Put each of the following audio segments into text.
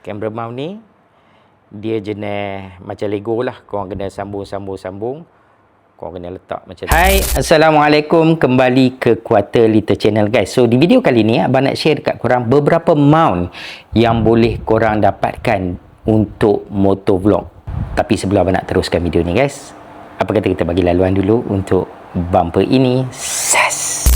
Kamera mount ni dia jenis macam Lego lah. Korang kena sambung. Korang kena letak macam tu. Hai, Assalamualaikum. Kembali ke Quarter Little Channel guys. So di video kali ni abang nak share dekat korang beberapa mount yang boleh korang dapatkan untuk motovlog. Tapi sebelum abang nak teruskan video ni guys, apa kata kita bagi laluan dulu untuk bumper ini. Sas.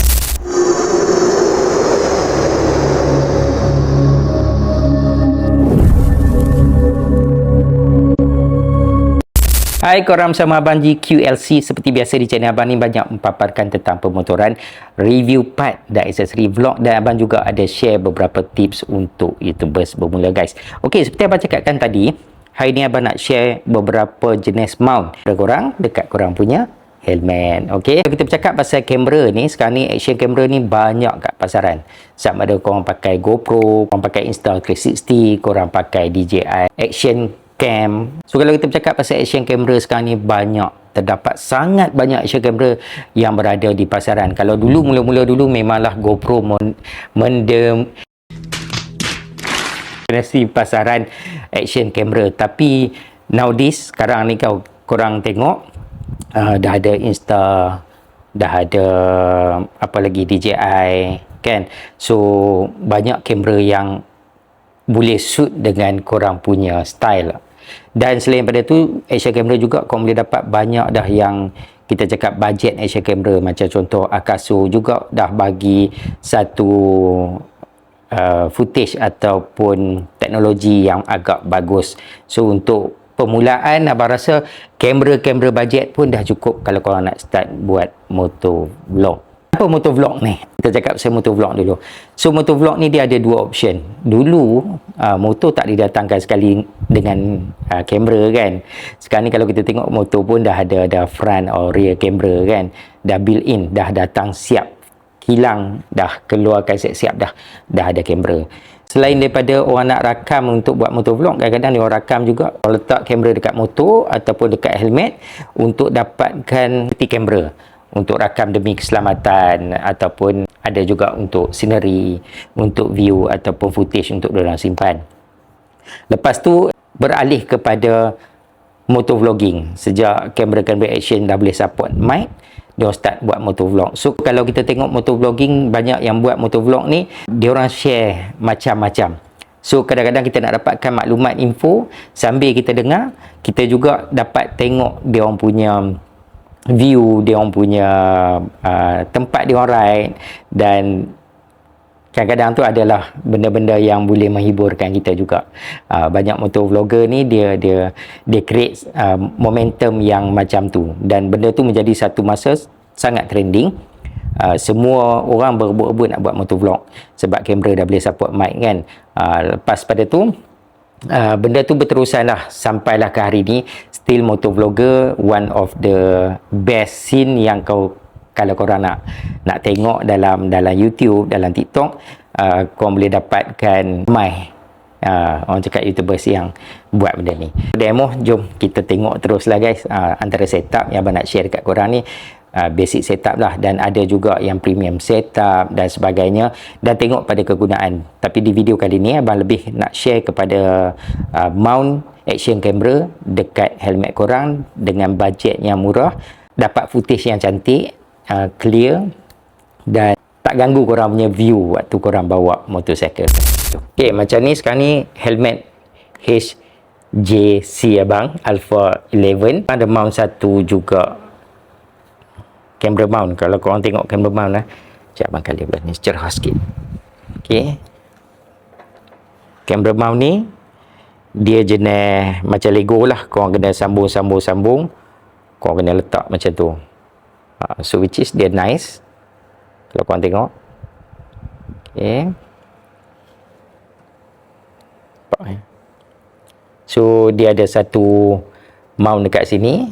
Hai korang, bersama Abang GQLC. Seperti biasa di channel Abang ni banyak mempaparkan tentang pemotoran, review part dan aksesori vlog, dan Abang juga ada share beberapa tips untuk YouTubers bermula guys. Okey, seperti Abang cakapkan tadi, hari ni Abang nak share beberapa jenis mount kepada korang dekat korang punya helmet. Okey, kita bercakap pasal kamera ni. Sekarang ni action kamera ni banyak kat pasaran. Sama ada korang pakai GoPro, korang pakai Insta360, korang pakai DJI Action Cam. So kalau kita bercakap pasal action camera sekarang ni, terdapat sangat banyak action camera yang berada di pasaran. Kalau dulu mula-mula dulu memanglah GoPro mendominasi pasaran action camera, tapi nowadays sekarang ni korang tengok dah ada Insta, dah ada apa lagi, DJI kan. So banyak kamera yang boleh suit dengan korang punya style. Dan selain pada tu, action camera juga korang boleh dapat banyak dah yang kita cakap bajet action camera. Macam contoh Akaso juga dah bagi satu footage ataupun teknologi yang agak bagus. So untuk permulaan abang rasa kamera-kamera bajet pun dah cukup kalau korang nak start buat motovlog. Apa motovlog ni? Kita cakap pasal motovlog dulu. So motovlog ni dia ada dua option. Dulu motor tak didatangkan sekali dengan kamera kan. Sekarang ni kalau kita tengok motor pun dah ada front or rear kamera kan. Dah built in, dah datang siap. Hilang, dah keluarkan siap-siap, dah ada kamera. Selain daripada orang nak rakam untuk buat motovlog, kadang-kadang dia orang rakam juga, orang letak kamera dekat motor ataupun dekat helmet untuk dapatkan peti kamera untuk rakam demi keselamatan, ataupun ada juga untuk scenery, untuk view ataupun footage untuk diorang simpan. Lepas tu beralih kepada motovlogging. Sejak kamera-kamera action dah boleh support mic, dia start buat motovlog. So kalau kita tengok motovlogging, banyak yang buat motovlog ni dia orang share macam-macam. So kadang-kadang kita nak dapatkan maklumat, info, sambil kita dengar, kita juga dapat tengok dia orang punya view, dia orang punya tempat dia orang ride, dan kadang-kadang tu adalah benda-benda yang boleh menghiburkan kita juga. Banyak motovlogger ni dia create momentum yang macam tu, dan benda tu menjadi satu masa sangat trending. Semua orang berebut-rebut nak buat motovlog sebab kamera dah boleh support mic kan. Lepas pada tu benda tu berterusan lah sampailah ke hari ni. Still motovlogger one of the best scene yang kalau korang nak tengok dalam YouTube, dalam TikTok, korang boleh dapatkan orang cakap YouTubers yang buat benda ni. Demo, jom kita tengok terus lah guys. Antara setup yang abang nak share dekat korang ni, basic setup lah, dan ada juga yang premium setup dan sebagainya, dan tengok pada kegunaan. Tapi di video kali ni abang lebih nak share kepada mount action camera dekat helmet korang dengan bajet yang murah, dapat footage yang cantik, clear, dan tak ganggu korang punya view waktu korang bawa motorcycle. Okay, macam ni sekarang ni helmet HJC abang, Alpha 11. Ada mount satu juga, camera mount. Kalau korang tengok camera mount lah, sekejap abang kali belah ni cerah sikit. Okay, camera mount ni dia jenis macam Lego lah. Korang kena sambung. Korang kena letak macam tu. So which is dia nice kalau korang tengok. Okay, so dia ada satu mount dekat sini.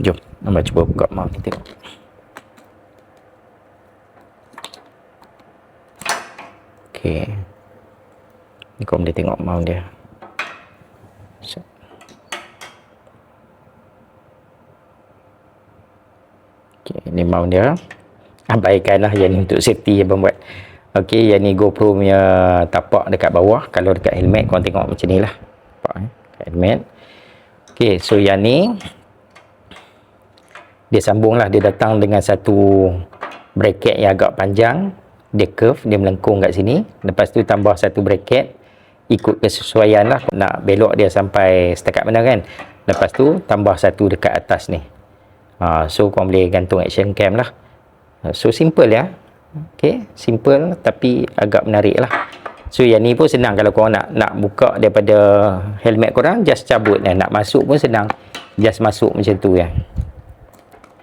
Jom abang cuba buka mount ni tengok. Okay, ni korang boleh tengok mount dia. Okay, ni mount dia. Abaikanlah yang ni untuk safety abang buat. Okey, yang ni GoPro punya tapak dekat bawah. Kalau dekat helmet korang tengok macam ni lah. Nampak dekat helmet. Okey, so yang ni dia sambung lah. Dia datang dengan satu bracket yang agak panjang. Dia curve, dia melengkung kat sini. Lepas tu tambah satu bracket, ikut kesesuaian lah. Nak belok dia sampai setakat mana kan. Lepas tu tambah satu dekat atas ni. So korang boleh gantung action cam lah. So simple ya. Okay, simple tapi agak menarik lah. So yang ni pun senang. Kalau korang nak buka daripada helmet korang, just cabut. Nak masuk pun senang, just masuk macam tu ya.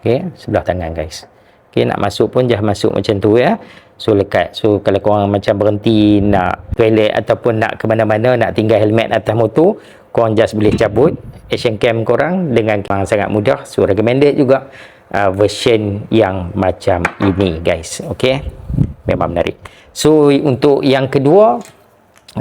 Okay, sebelah tangan guys. Okay, nak masuk pun just masuk macam tu ya. So lekat. So kalau korang macam berhenti nak toilet ataupun nak ke mana-mana, nak tinggal helmet atas motor, korang just boleh cabut action cam korang dengan sangat mudah. So recommended juga version yang macam ini guys. Okay, memang menarik. So untuk yang kedua,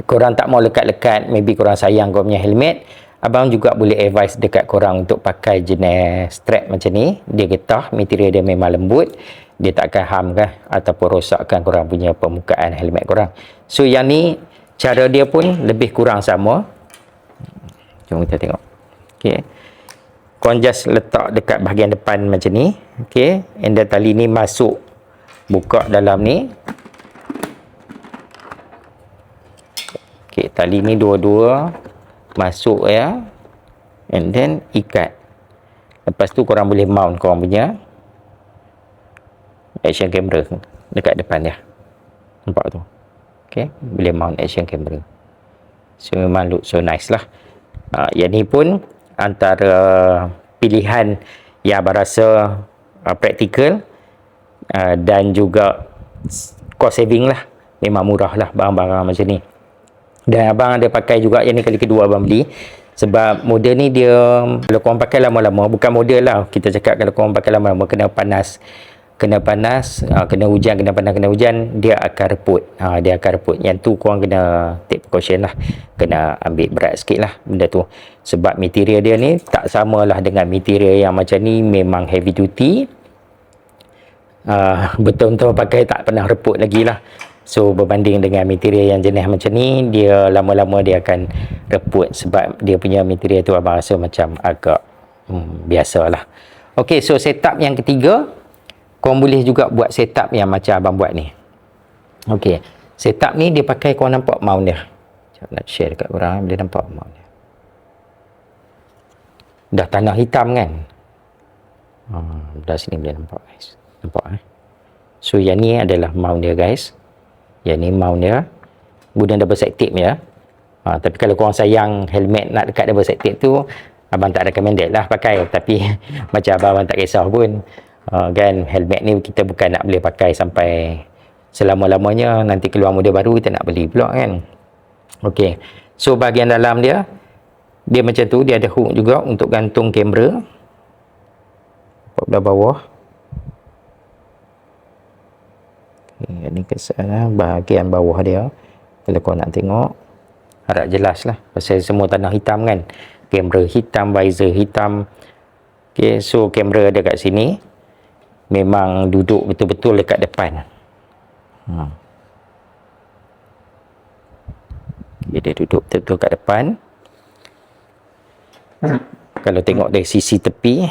korang tak mau lekat-lekat, maybe korang sayang korang punya helmet, abang juga boleh advise dekat korang untuk pakai jenis strap macam ni. Dia getah, material dia memang lembut, dia tak akan harmkan ataupun rosakkan korang punya permukaan helmet korang. So yang ni cara dia pun lebih kurang sama. Jom kita tengok. Okay, korang just letak dekat bahagian depan macam ni. Okay, and then tali ni masuk, buka dalam ni. Okay, tali ni dua-dua masuk ya, and then ikat. Lepas tu korang boleh mount korang punya action camera dekat depan dia. Nampak tu? Okay, boleh mount action camera. So memang look so nice lah. Yang ni pun antara pilihan yang abang rasa praktikal dan juga cost saving lah. Memang murah lah barang-barang macam ni. Dan abang ada pakai juga, yang ni kali kedua abang beli. Sebab model ni dia, kalau korang pakai lama-lama, bukan model lah, kita cakap kalau korang pakai lama-lama, kena panas, kena hujan, kena panas, kena hujan, dia akan reput. Dia akan reput. Yang tu korang kena take precaution lah, kena ambil berat sikit lah benda tu. Sebab material dia ni tak samalah dengan material yang macam ni, memang heavy duty. Betul-betul pakai tak pernah reput lagi lah. So berbanding dengan material yang jenis macam ni, dia lama-lama dia akan reput. Sebab dia punya material tu abang rasa macam agak biasalah. Ok, so setup yang ketiga, korang boleh juga buat setup yang macam abang buat ni. Ok, setup ni dia pakai, korang nampak mount dia. Sekejap nak share dekat korang, boleh nampak mount dia. Dah tanah hitam kan. Dah sini boleh nampak guys. Nampak So yang ni adalah mount dia guys. Yang ni mount dia, guna double side tape ya. Tapi kalau korang sayang helmet nak dekat double side tape tu, abang tak recommended lah pakai. Tapi macam abang tak kisah pun. Kan helmet ni kita bukan nak boleh pakai sampai selama-lamanya, nanti keluar model baru kita nak beli pula kan. Ok, so bahagian dalam dia macam tu, dia ada hook juga untuk gantung kamera pada bawah. Ini kesan bahagian bawah dia, kalau kau nak tengok harap jelas lah, pasal semua tanah hitam kan, kamera hitam, visor hitam. Ok, so kamera ada kat sini, memang duduk betul-betul dekat depan. Okay, dia duduk betul-betul kat depan. Kalau tengok dari sisi tepi,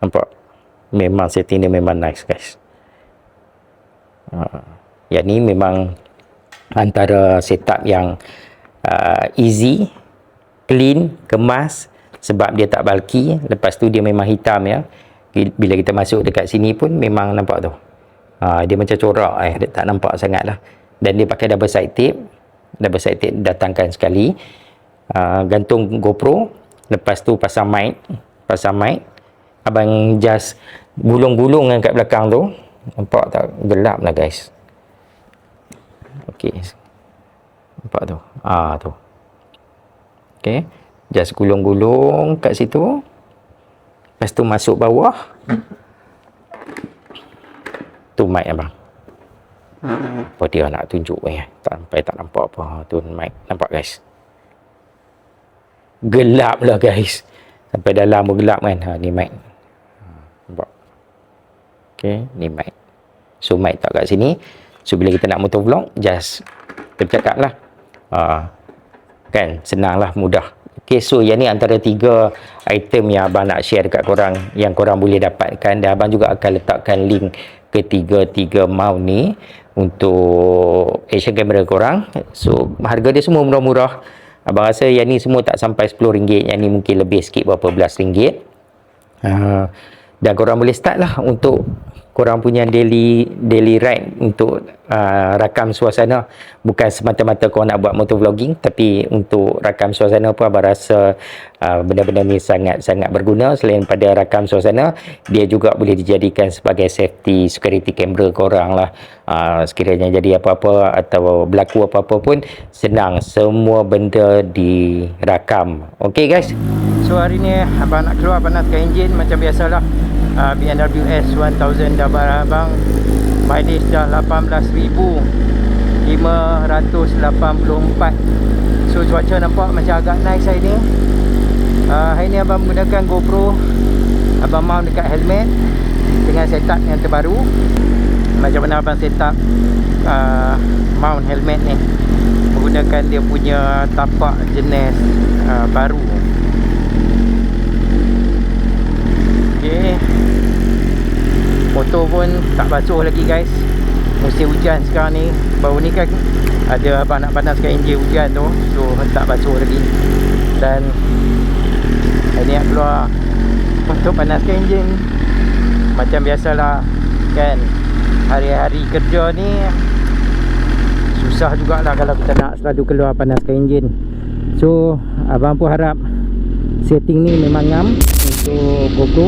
nampak memang setting dia memang nice guys. Yang ni memang antara setup yang easy, clean, kemas. Sebab dia tak bulky. Lepas tu dia memang hitam ya. Bila kita masuk dekat sini pun memang nampak tu, dia macam corak dia tak nampak sangat lah. Dan dia pakai double side tape. Double side tape datangkan sekali. Gantung GoPro. Lepas tu pasang mic. Abang just gulung-gulung kat belakang tu. Nampak tak? Gelap lah guys. Ok, nampak tu? Tu. Ok, just gulung-gulung kat situ. Lepas tu masuk bawah. Tu mic abang. Apa dia nak tunjuk sampai tak nampak apa. Tu mic. Nampak guys? Gelap lah guys. Sampai dalam pun gelap kan. Ni mic. Nampak? Ok, ni mic. So mic tak kat sini. So bila kita nak motovlog, just bercakap lah. Kan, senang lah, mudah. Okay, so yang ni antara 3 item yang abang nak share dekat korang, yang korang boleh dapatkan, dan abang juga akan letakkan link ketiga-tiga mount ni untuk action camera korang. So harga dia semua murah-murah. Abang rasa yang ni semua tak sampai RM10, yang ni mungkin lebih sikit, berapa belas ringgit. Dan korang boleh start lah untuk korang punya daily ride, untuk rakam suasana. Bukan semata-mata korang nak buat motovlogging, tapi untuk rakam suasana pun abang rasa benda-benda ni sangat-sangat berguna. Selain pada rakam suasana, dia juga boleh dijadikan sebagai safety security camera korang lah. Sekiranya jadi apa-apa atau berlaku apa-apa pun, senang, semua benda dirakam. Okay guys, so hari ni abang nak keluar panaskan enjin macam biasalah. BMW S1000 dah barang abang, mileage dah 18,584. So cuaca nampak macam agak nice hari ni. Hari ni abang menggunakan GoPro, abang mount dekat helmet dengan setup yang terbaru. Macam mana abang setup mount helmet ni, menggunakan dia punya tapak jenis baru. Okay, motor pun tak basuh lagi guys. Musim hujan sekarang ni. Baru ni kan ada abang nak panaskan enjin hujan tu, so tak basuh lagi. Dan ini nak keluar untuk panaskan enjin. Macam biasalah kan, hari-hari kerja ni susah jugalah kalau kita nak selalu keluar panaskan enjin. So abang pun harap setting ni memang ngam untuk GoPro.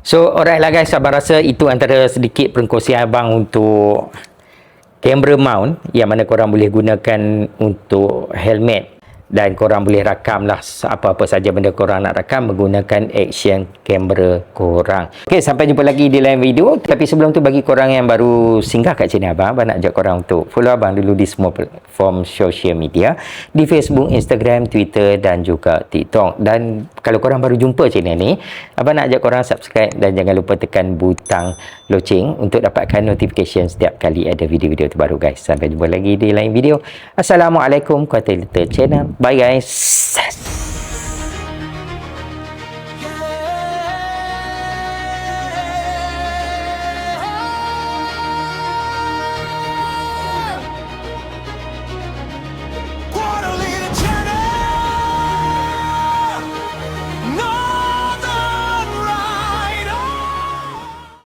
So alright lah guys, abang rasa itu antara sedikit perkongsian abang untuk camera mount yang mana korang boleh gunakan untuk helmet, dan korang boleh rakam lah apa-apa saja benda korang nak rakam menggunakan action camera korang. Okay, sampai jumpa lagi di lain video. Tapi sebelum tu, bagi korang yang baru singgah kat channel abang, abang nak ajak korang untuk follow abang dulu di semua platform social media, di Facebook, Instagram, Twitter dan juga TikTok. Dan kalau korang baru jumpa channel ni, abang nak ajak korang subscribe dan jangan lupa tekan butang loceng untuk dapatkan notification setiap kali ada video-video terbaru guys. Sampai jumpa lagi di lain video. Assalamualaikum warahmatullahi wabarakatuh. Bye guys.